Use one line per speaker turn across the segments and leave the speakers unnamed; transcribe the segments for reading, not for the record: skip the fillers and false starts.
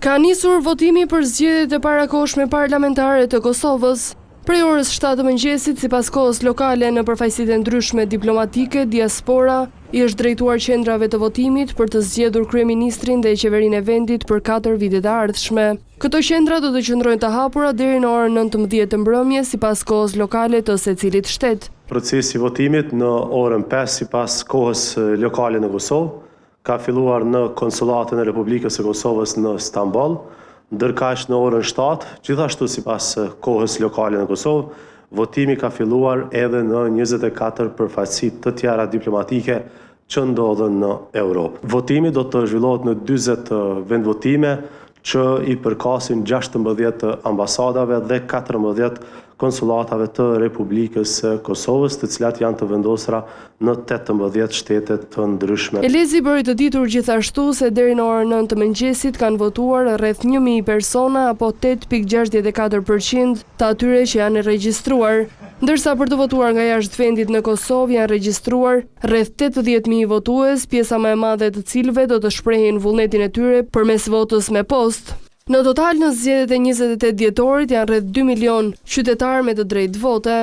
Ka nisur votimi për zgjedhjet e parakohshme parlamentare të Kosovës. Prej orës 7 të mëngjesit, sipas kohës lokale në përfaqësitë ndryshme diplomatike, diaspora i është drejtuar qendrave të votimit për të zgjedhur kryeministrin dhe qeverinë e vendit për 4 vitet e ardhshme. Këto qendra do të qëndrojnë të hapura deri në orën 19 të mbrëmjes sipas kohës lokale të secilit shtet.
Procesi i votimit në orën 5 sipas kohës lokale në Kosovë ka filluar në konsulatën e Republikës së Kosovës në Stamboll, ndërkaq në orën 7, gjithashtu sipas kohës lokale në Kosovë, votimi ka filluar edhe në 24 përfaqësi të tjera diplomatike që ndodhen në Europë. Votimi do të zhvillohet në 40 vendvotime që i përkasin 16 ambasadave dhe 14 konsulatave të Republikës së Kosovës, të cilat janë të vendosura në 18 shtete të ndryshme.
Elezi bëri të ditur gjithashtu se deri në orën 9 të mëngjesit kanë votuar rreth 1000 persona apo 8.64% të atyre që janë regjistruar, ndërsa për të votuar nga jashtë vendit në Kosovë janë regjistruar rreth 80.000 votues, pjesa më e madhe të cilëve do të shprehin vullnetin e tyre përmes votës me postë. Në total në zgjedhjet e 28 dhjetorit janë rreth 2 milion qytetarë me të drejtë vote.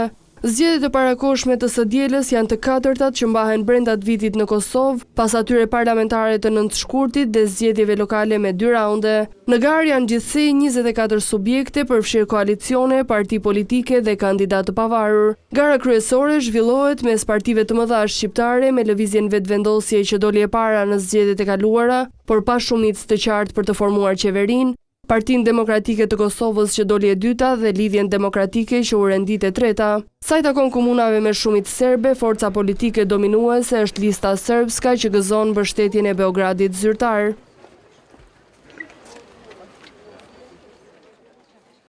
Zgjedhjet e parakohshme të së dielës janë të katërtat që mbahen brenda të vitit në Kosovë, pas atyre parlamentare të 9 shkurtit dhe zgjedhjeve lokale me 2 raunde. Në garë janë gjithsej 24 subjekte, përfshirë koalicione, parti politike dhe kandidatë të pavarur. Gara kryesore zhvillohet mes partive të mëdha shqiptare me lëvizjen vetvendosje që doli e para në zgjedhjet e kaluara, por pa shumicë të qartë për të formuar qeverinë, Partinë Demokratike të Kosovës që doli e dyta dhe Lidhjen Demokratike që u rendit e treta. Sa i takon komunave me shumicë serbe, forca politike dominuese është Lista Srpska që gëzon mbështetjen e Beogradit zyrtar.